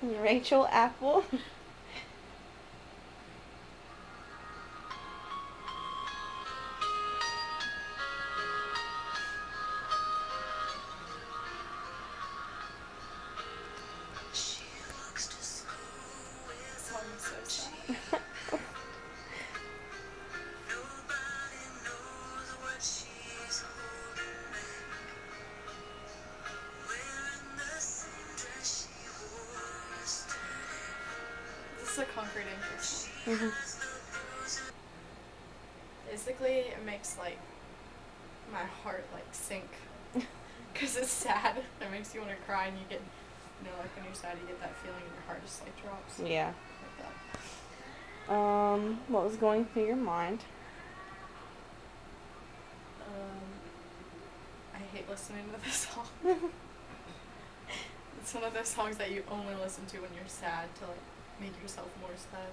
Rachel Apple. Song is so sad. This is a Concrete Angel song. Mhm. Basically, it makes like my heart like sink because it's sad. It makes you want to cry, and you get, like when you're sad, you get that feeling, and your heart just like drops. Yeah. Like that. What was going through your mind? I hate listening to this song. It's one of those songs that you only listen to when you're sad to like make yourself more sad.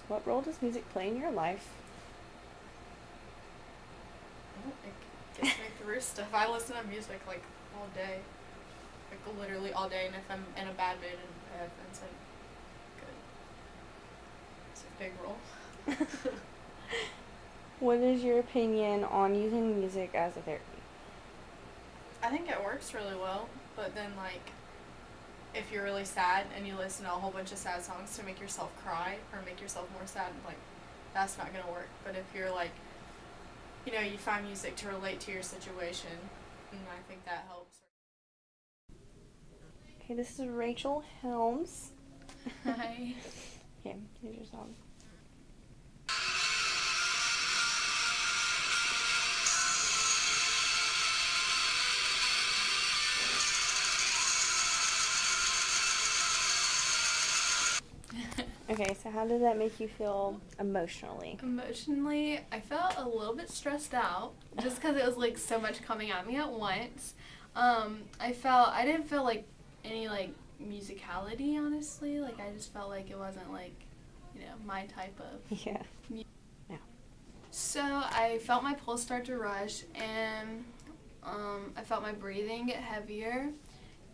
What role does music play in your life? It gets me through stuff. I listen to music like all day, like literally all day. And if I'm in a bad mood and I have friends, I'm good. It's a big role. What is your opinion on using music as a therapy? I think it works really well, but then like if you're really sad and you listen to a whole bunch of sad songs to make yourself cry or make yourself more sad, like that's not gonna work. But if you're like, you find music to relate to your situation, and I think that helps. Okay, this is Rachel Helms. Hi. Okay, here's your song. Okay, so how did that make you feel emotionally? Emotionally, I felt a little bit stressed out just because it was like so much coming at me at once. I didn't feel like any like musicality, honestly. Like I just felt like it wasn't like, my type of. Yeah. So I felt my pulse start to rush, and I felt my breathing get heavier,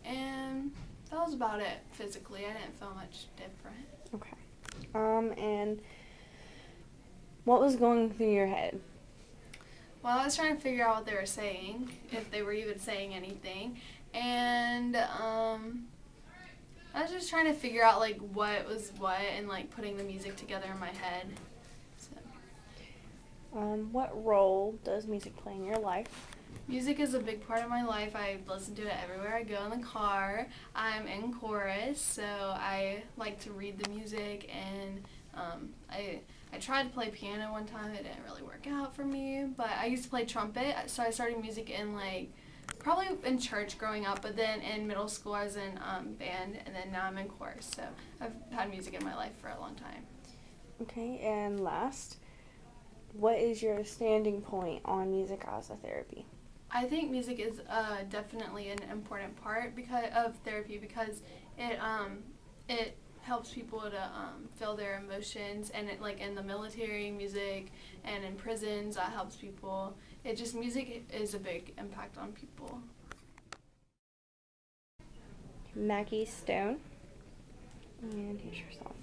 and that was about it physically. I didn't feel much different. Okay. And what was going through your head? Well, I was trying to figure out what they were saying, if they were even saying anything, and I was just trying to figure out like what was what and like putting the music together in my head. So, What role does music play in your life? music is a big part of my life. I listen to it everywhere I go in the car. I'm in chorus, so I like to read the music, and I tried to play piano one time. It didn't really work out for me, but I used to play trumpet, so I started music in like probably in church growing up, but then in middle school I was in band, and then now I'm in chorus. So I've had music in my life for a long time. Okay, and last, what is your standing point on music as a therapy? I think music is definitely an important part of therapy because it helps people to feel their emotions, and it like in the military music and in prisons that helps people. Music is a big impact on people. Maggie Stone. And here's your song.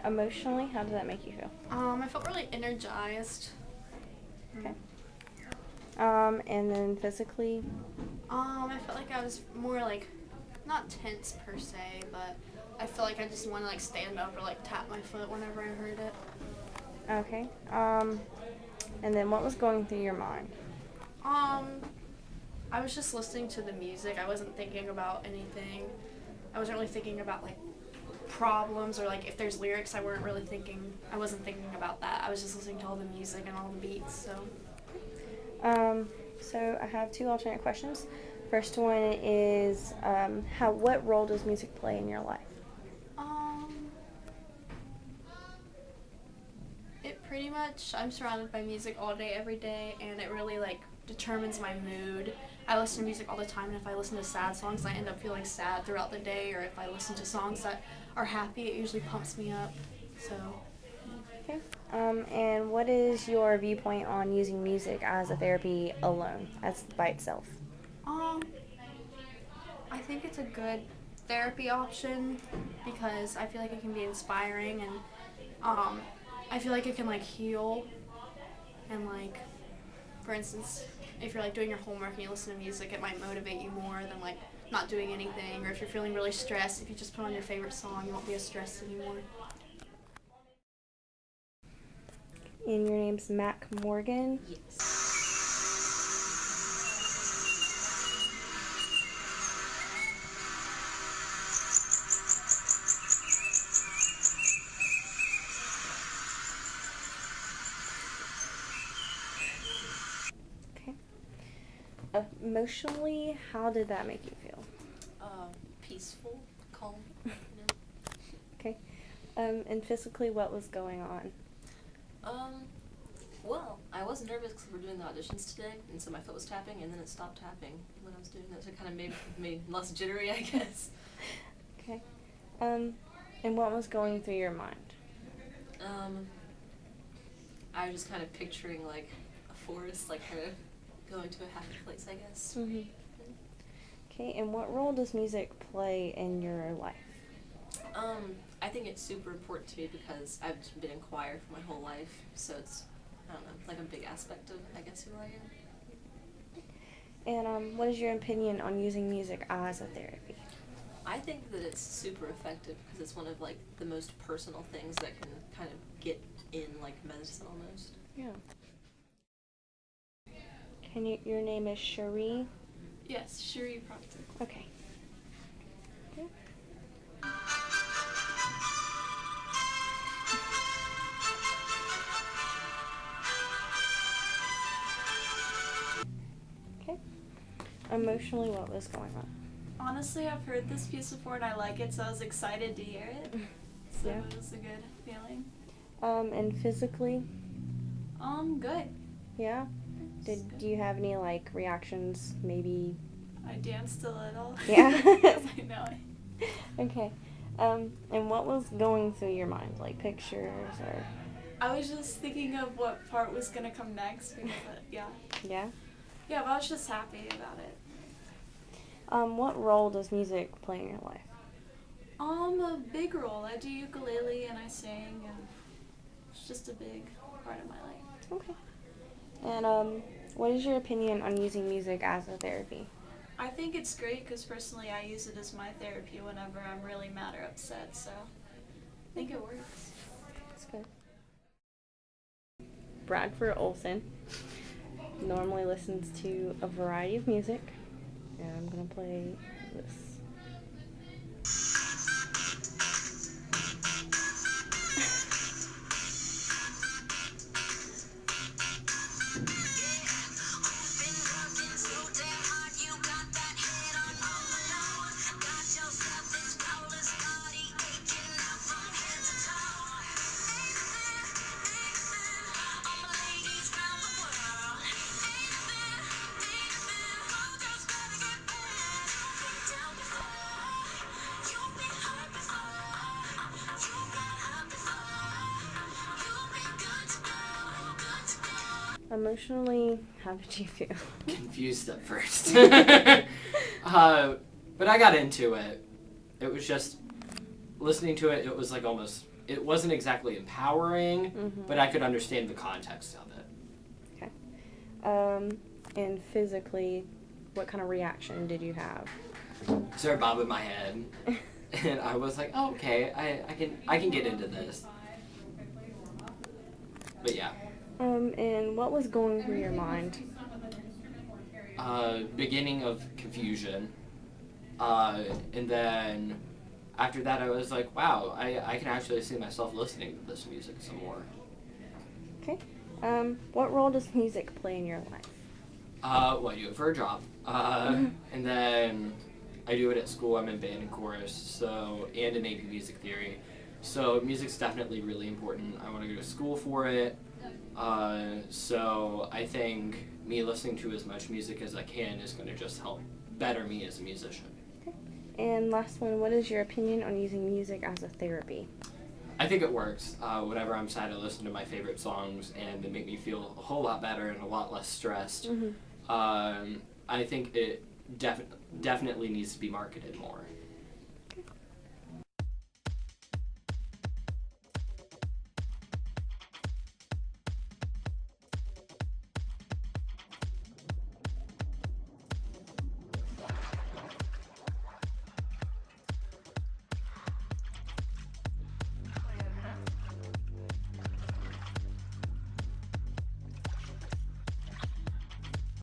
Emotionally, how did that make you feel? I felt really energized. Okay. And then physically? I felt like I was more like, not tense per se, but I felt like I just want to like stand up or like tap my foot whenever I heard it. Okay. And then what was going through your mind? I was just listening to the music. I wasn't thinking about anything. I wasn't really thinking about like problems or like if there's lyrics. I wasn't thinking about that. I was just listening to all the music and all the beats. So I have two alternate questions. First one is, what role does music play in your life? It pretty much, I'm surrounded by music all day, every day, and it really like determines my mood. I listen to music all the time, and if I listen to sad songs, I end up feeling sad throughout the day, or if I listen to songs that are happy, it usually pumps me up. So, Okay. And what is your viewpoint on using music as a therapy alone, as by itself? I think it's a good therapy option because I feel like it can be inspiring, and I feel like it can like heal, and like, for instance, if you're like doing your homework and you listen to music, it might motivate you more than like not doing anything. Or if you're feeling really stressed, if you just put on your favorite song, you won't be as stressed anymore. And your name's Mac Morgan. Yes. Okay. Emotionally, how did that make you feel? Peaceful, calm. Okay. And physically, what was going on? Well, I was nervous because we're doing the auditions today, and so my foot was tapping, and then it stopped tapping when I was doing that, so it kind of made less jittery, I guess. Okay. And what was going through your mind? I was just kind of picturing like a forest, like kind of going to a happy place, I guess. Mm-hmm. Okay, and what role does music play in your life? I think it's super important to me because I've been in choir for my whole life, so it's, I don't know, like a big aspect of, I guess, who I am. And what is your opinion on using music as a therapy? I think that it's super effective because it's one of like the most personal things that can kind of get in like medicine almost. Yeah. Your name is Cherie? Yes, Cherie Proctor. Okay. Okay. Okay. Emotionally, what was going on? Honestly, I've heard this piece before and I like it, so I was excited to hear it. So Yeah. it was a good feeling. And physically? Good. Yeah? Do you have any, like, reactions, maybe? I danced a little. Yeah? Because I know it. Okay. And what was going through your mind? Like, pictures or? I was just thinking of what part was going to come next. Because, yeah. Yeah? Yeah, but I was just happy about it. What role does music play in your life? A big role. I do ukulele and I sing, and it's just a big part of my life. Okay. And, what is your opinion on using music as a therapy? I think it's great because personally I use it as my therapy whenever I'm really mad or upset, so I think it works. That's good. Bradford Olson normally listens to a variety of music, and I'm gonna play this. Emotionally, how did you feel? Confused at first. But I got into it. It was just listening to it. It was like almost. It wasn't exactly empowering, but I could understand the context of it. Okay. And physically, what kind of reaction did you have? I started bobbing my head, and I was like, "Oh, okay, I can get into this." But yeah. And what was going through your mind? Beginning of confusion, and then after that I was like, wow, I can actually see myself listening to this music some more. Okay. What role does music play in your life? Well, I do it for a job, and then I do it at school. I'm in band and chorus, so and in AP Music Theory, So music's definitely really important. I want to go to school for it. So I think me listening to as much music as I can is going to just help better me as a musician. And last one, what is your opinion on using music as a therapy? I think it works. Whenever I'm sad, I listen to my favorite songs, and they make me feel a whole lot better and a lot less stressed. I think it definitely needs to be marketed more.